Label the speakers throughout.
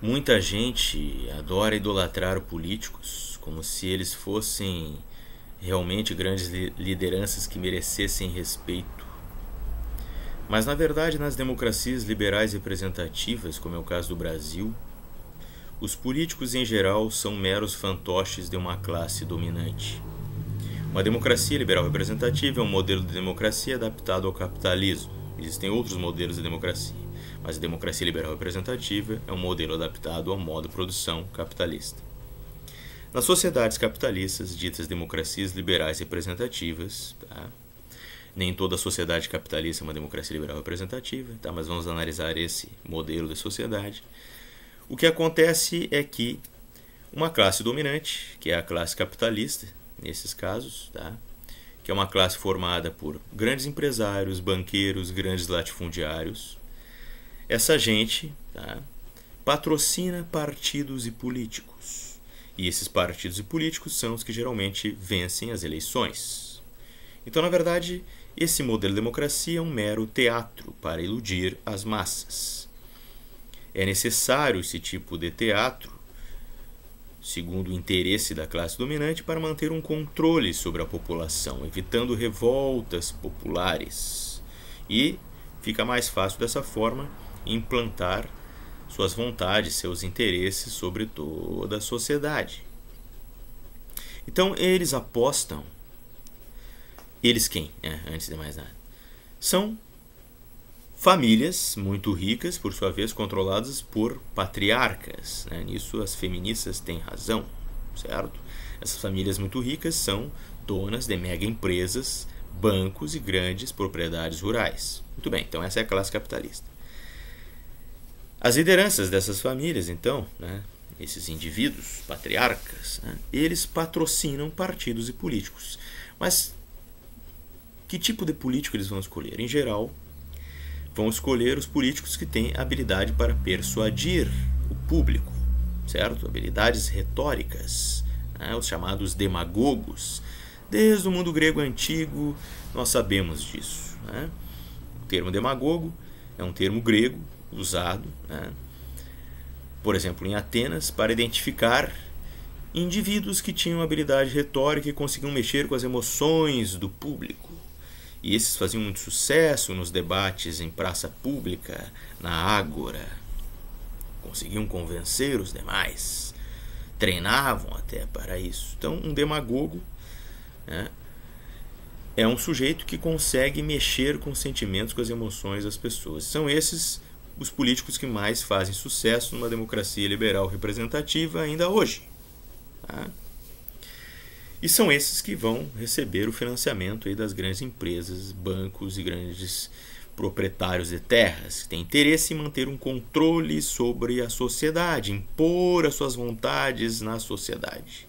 Speaker 1: Muita gente adora idolatrar políticos como se eles fossem realmente grandes lideranças que merecessem respeito. Mas na verdade, nas democracias liberais representativas, como é o caso do Brasil, os políticos em geral são meros fantoches de uma classe dominante. Uma democracia liberal representativa é um modelo de democracia adaptado ao capitalismo. Existem outros modelos de democracia, mas a democracia liberal representativa é um modelo adaptado ao modo de produção capitalista. Nas sociedades capitalistas, ditas democracias liberais representativas, nem toda sociedade capitalista é uma democracia liberal representativa, mas vamos analisar esse modelo de sociedade. O que acontece é que uma classe dominante, que é a classe capitalista, nesses casos, que é uma classe formada por grandes empresários, banqueiros, grandes latifundiários, essa gente patrocina partidos e políticos. E esses partidos e políticos são os que geralmente vencem as eleições. Então, na verdade, esse modelo de democracia é um mero teatro para iludir as massas. É necessário esse tipo de teatro, segundo o interesse da classe dominante, para manter um controle sobre a população, evitando revoltas populares. E fica mais fácil dessa forma implantar suas vontades, seus interesses sobre toda a sociedade. Então eles apostam, eles quem? Antes de mais nada, são famílias muito ricas, por sua vez controladas por patriarcas. Nisso as feministas têm razão, certo? Essas famílias muito ricas são donas de mega empresas, bancos e grandes propriedades rurais. Muito bem, então essa é a classe capitalista. As lideranças dessas famílias, então, esses indivíduos, patriarcas, eles patrocinam partidos e políticos. Mas que tipo de político eles vão escolher? Em geral, vão escolher os políticos que têm habilidade para persuadir o público, certo? Habilidades retóricas, os chamados demagogos. Desde o mundo grego antigo, nós sabemos disso. O termo demagogo é um termo grego usado, por exemplo, em Atenas, para identificar indivíduos que tinham habilidade retórica e conseguiam mexer com as emoções do público. E esses faziam muito sucesso nos debates em praça pública, na ágora. Conseguiam convencer os demais. Treinavam até para isso. Então, um demagogo é um sujeito que consegue mexer com os sentimentos, com as emoções das pessoas. São esses os políticos que mais fazem sucesso numa democracia liberal representativa ainda hoje. E são esses que vão receber o financiamento aí das grandes empresas, bancos e grandes proprietários de terras, que têm interesse em manter um controle sobre a sociedade, impor as suas vontades na sociedade.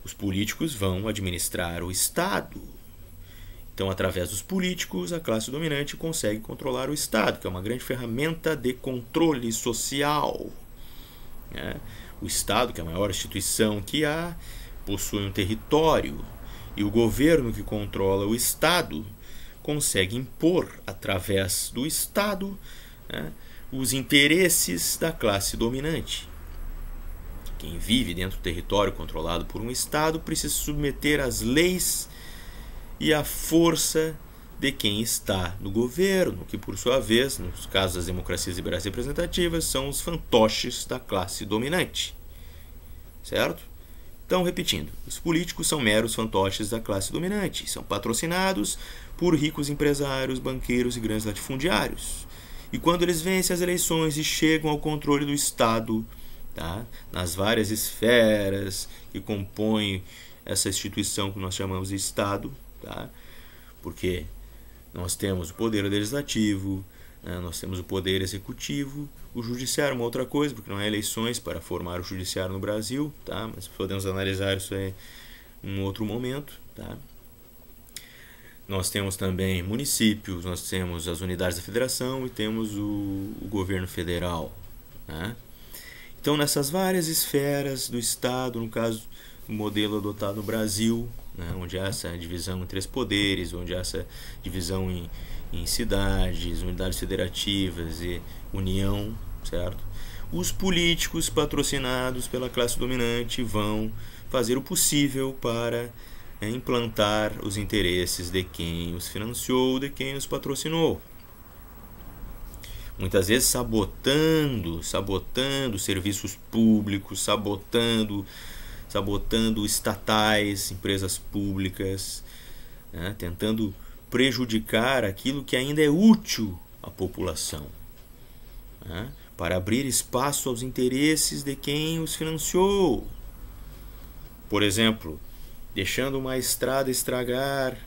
Speaker 1: Os políticos vão administrar o Estado. Então, através dos políticos, a classe dominante consegue controlar o Estado, que é uma grande ferramenta de controle social. O Estado, que é a maior instituição que há, possui um território, e o governo que controla o Estado consegue impor, através do Estado, os interesses da classe dominante. Quem vive dentro do território controlado por um Estado precisa se submeter às leis e à força de quem está no governo, que por sua vez, nos casos das democracias liberais representativas, são os fantoches da classe dominante. Certo? Então, repetindo, os políticos são meros fantoches da classe dominante, são patrocinados por ricos empresários, banqueiros e grandes latifundiários. E quando eles vencem as eleições e chegam ao controle do Estado, nas várias esferas que compõem essa instituição que nós chamamos de Estado, porque nós temos o poder legislativo, nós temos o poder executivo, o judiciário é uma outra coisa, porque não há eleições para formar o judiciário no Brasil, mas podemos analisar isso aí em outro momento. Nós temos também municípios, nós temos as unidades da federação e temos o governo federal. Então, nessas várias esferas do Estado, no caso do modelo adotado no Brasil, onde há essa divisão em 3 poderes, onde há essa divisão em cidades, unidades federativas e União, certo? os políticos patrocinados pela classe dominante vão fazer o possível para implantar os interesses de quem os financiou, de quem os patrocinou. Muitas vezes sabotando serviços públicos, sabotando estatais, empresas públicas, né, tentando prejudicar aquilo que ainda é útil à população, né, para abrir espaço aos interesses de quem os financiou. Por exemplo, deixando uma estrada estragar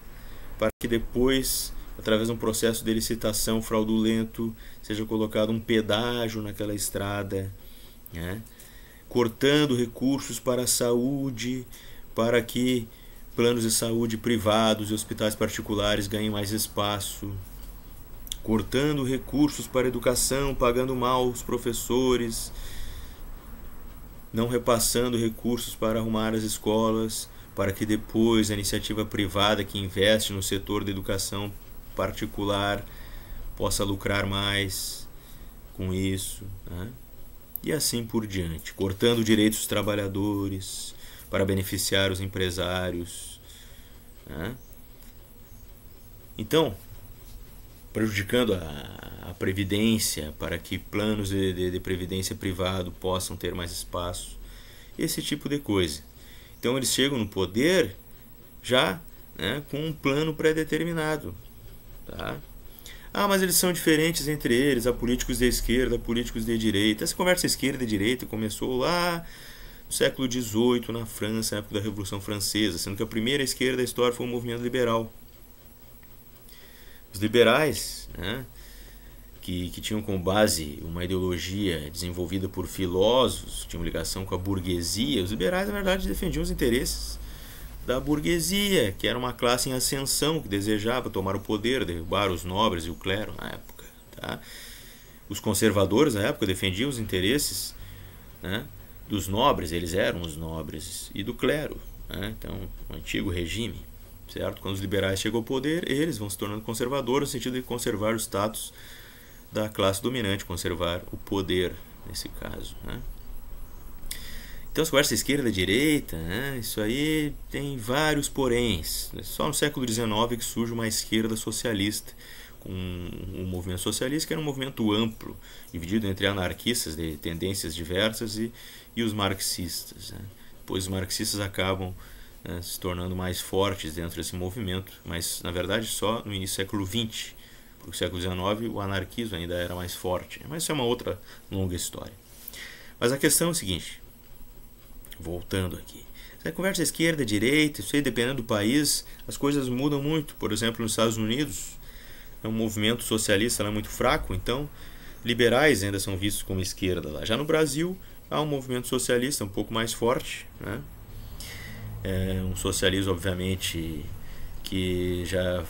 Speaker 1: para que depois, através de um processo de licitação fraudulento, seja colocado um pedágio naquela estrada, né? Cortando recursos para a saúde, para que planos de saúde privados e hospitais particulares ganhem mais espaço, cortando recursos para a educação, pagando mal os professores, não repassando recursos para arrumar as escolas, para que depois a iniciativa privada que investe no setor da educação particular possa lucrar mais com isso, né? E assim por diante, cortando direitos dos trabalhadores para beneficiar os empresários, né? Então, prejudicando a previdência para que planos de previdência privado possam ter mais espaço, esse tipo de coisa. Então eles chegam no poder já, né, com um plano pré-determinado, tá? Mas eles são diferentes entre eles, há políticos de esquerda, políticos de direita. Essa conversa esquerda e direita começou lá no século XVIII, na França, na época da Revolução Francesa, sendo que a primeira esquerda da história foi o movimento liberal. Os liberais, né, que tinham como base uma ideologia desenvolvida por filósofos, que tinham ligação com a burguesia, os liberais, na verdade, defendiam os interesses da burguesia, que era uma classe em ascensão, que desejava tomar o poder, derrubar os nobres e o clero na época, tá? Os conservadores, na época, defendiam os interesses, né, dos nobres, eles eram os nobres, e do clero, né? Então, o antigo regime, certo? Quando os liberais chegam ao poder, eles vão se tornando conservadores, no sentido de conservar o status da classe dominante, conservar o poder, nesse caso, né? Então, se conversa esquerda e direita, né, isso aí tem vários poréns. Só no século XIX que surge uma esquerda socialista, com um movimento socialista que era um movimento amplo, dividido entre anarquistas de tendências diversas e os marxistas, né? Depois os marxistas acabam, né, se tornando mais fortes dentro desse movimento, mas na verdade só no início do século XX, porque no século XIX o anarquismo ainda era mais forte. Mas isso é uma outra longa história. Mas a questão é o seguinte, voltando aqui, essa conversa esquerda, direita, isso aí dependendo do país, as coisas mudam muito. Por exemplo, nos Estados Unidos, é um movimento socialista lá muito fraco, então liberais ainda são vistos como esquerda lá. Já no Brasil, há um movimento socialista um pouco mais forte, né? É um socialismo, obviamente, que já...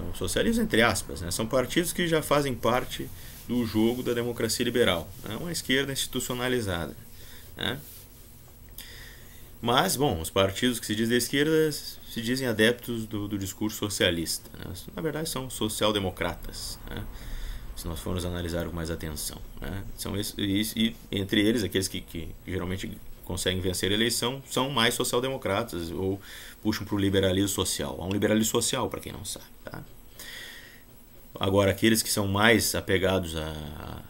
Speaker 1: um socialismo entre aspas, né? São partidos que já fazem parte do jogo da democracia liberal, né? Uma esquerda institucionalizada, né? Mas, bom, os partidos que se dizem de esquerda se dizem adeptos do discurso socialista, né? Na verdade são social-democratas, né? Se nós formos analisar com mais atenção, né? São e entre eles, aqueles que geralmente conseguem vencer a eleição, são mais social-democratas ou puxam para o liberalismo social. Há um liberalismo social, para quem não sabe, tá? Agora, aqueles que são mais apegados à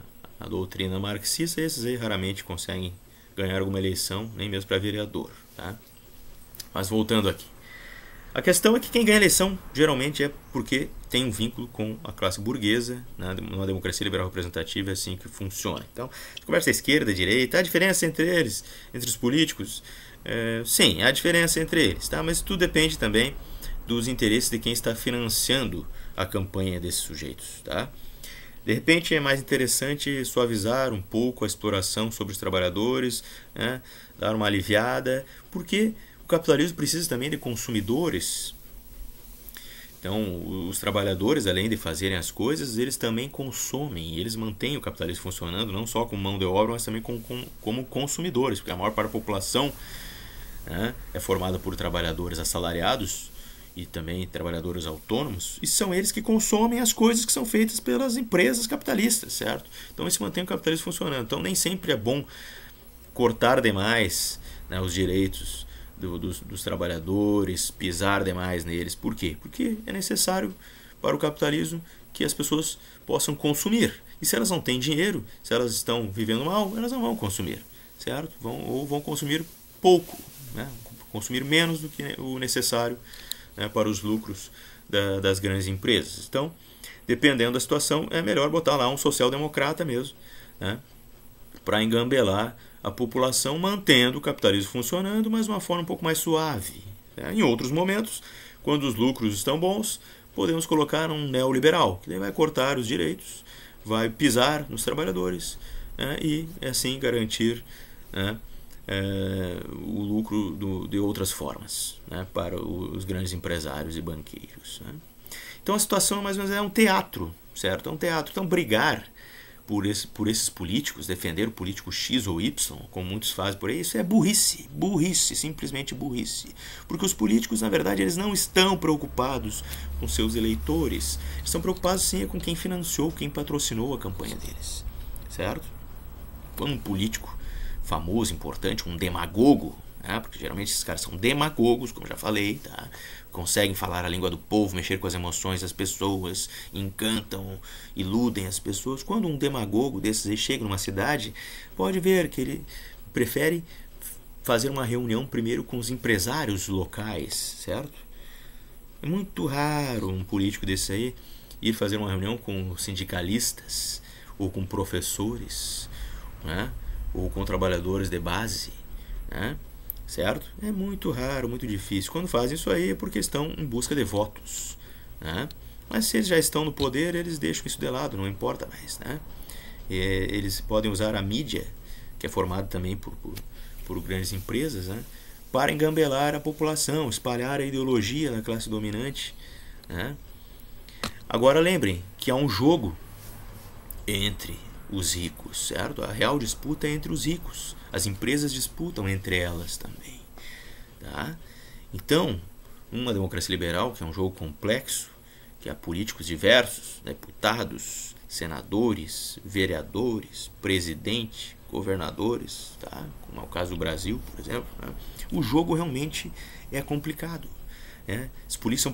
Speaker 1: doutrina marxista, esses aí raramente conseguem ganhar alguma eleição, nem mesmo para vereador, tá? Mas voltando aqui, a questão é que quem ganha eleição geralmente é porque tem um vínculo com a classe burguesa, né? Numa democracia liberal representativa é assim que funciona. Então, conversa esquerda, direita, há diferença entre eles, entre os políticos? Sim, há diferença entre eles, tá? Mas tudo depende também dos interesses de quem está financiando a campanha desses sujeitos, tá? De repente é mais interessante suavizar um pouco a exploração sobre os trabalhadores, né? Dar uma aliviada, porque o capitalismo precisa também de consumidores. Então, os trabalhadores, além de fazerem as coisas, eles também consomem, e eles mantêm o capitalismo funcionando, não só como mão de obra, mas também como consumidores, porque a maior parte da população, né, é formada por trabalhadores assalariados, e também trabalhadores autônomos, e são eles que consomem as coisas que são feitas pelas empresas capitalistas, certo? Então isso mantém o capitalismo funcionando. Então nem sempre é bom cortar demais, né, os direitos dos trabalhadores, pisar demais neles. Por quê? Porque é necessário para o capitalismo que as pessoas possam consumir. E se elas não têm dinheiro, se elas estão vivendo mal, elas não vão consumir, certo? Ou vão consumir pouco, né? Consumir menos do que o necessário, né, para os lucros das grandes empresas. Então, dependendo da situação, é melhor botar lá um social-democrata mesmo, né, para engambelar a população, mantendo o capitalismo funcionando, mas de uma forma um pouco mais suave, né? Em outros momentos, quando os lucros estão bons, podemos colocar um neoliberal, que daí vai cortar os direitos, vai pisar nos trabalhadores, né, e assim garantir, né, o lucro de outras formas, né, para os grandes empresários e banqueiros, né? Então a situação mais ou menos é um teatro, certo? É um teatro. Então brigar por esses políticos, defender o político X ou Y, como muitos fazem por aí, isso é burrice, burrice, simplesmente burrice. Porque os políticos, na verdade, eles não estão preocupados com seus eleitores, eles estão preocupados sim com quem financiou, quem patrocinou a campanha deles, certo? Quando um político famoso, importante, um demagogo, né? Porque geralmente esses caras são demagogos, como já falei, tá? Conseguem falar a língua do povo, mexer com as emoções das pessoas, encantam, iludem as pessoas. Quando um demagogo desses aí chega numa cidade, pode ver que ele prefere fazer uma reunião primeiro com os empresários locais, certo? É muito raro um político desse aí ir fazer uma reunião com sindicalistas ou com professores, né, ou com trabalhadores de base, né, certo? É muito raro, muito difícil. Quando fazem isso aí é porque estão em busca de votos, né? Mas se eles já estão no poder, eles deixam isso de lado, não importa mais, né? Eles podem usar a mídia, que é formada também por grandes empresas, né, para engambelar a população, espalhar a ideologia da classe dominante, né? Agora lembrem que há um jogo entre os ricos, certo? A real disputa é entre os ricos. As empresas disputam entre elas também, tá? Então, uma democracia liberal, que é um jogo complexo, que há políticos diversos, deputados, senadores, vereadores, presidente, governadores, tá? Como é o caso do Brasil, por exemplo, né? O jogo realmente é complicado, né? As polícias são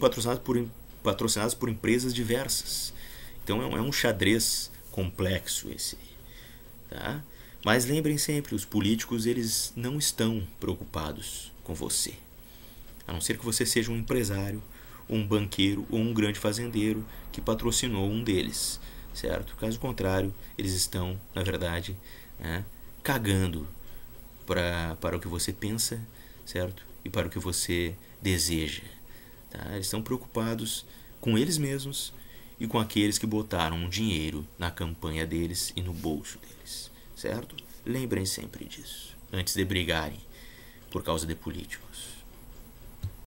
Speaker 1: patrocinadas por empresas diversas. Então é um xadrez complexo esse, tá? Mas lembrem sempre, os políticos, eles não estão preocupados com você, a não ser que você seja um empresário, um banqueiro ou um grande fazendeiro que patrocinou um deles, certo? Caso contrário, eles estão, na verdade, né, cagando para o que você pensa, certo? E para o que você deseja, tá? Eles estão preocupados com eles mesmos e com aqueles que botaram um dinheiro na campanha deles e no bolso deles, certo? Lembrem sempre disso, antes de brigarem por causa de políticos.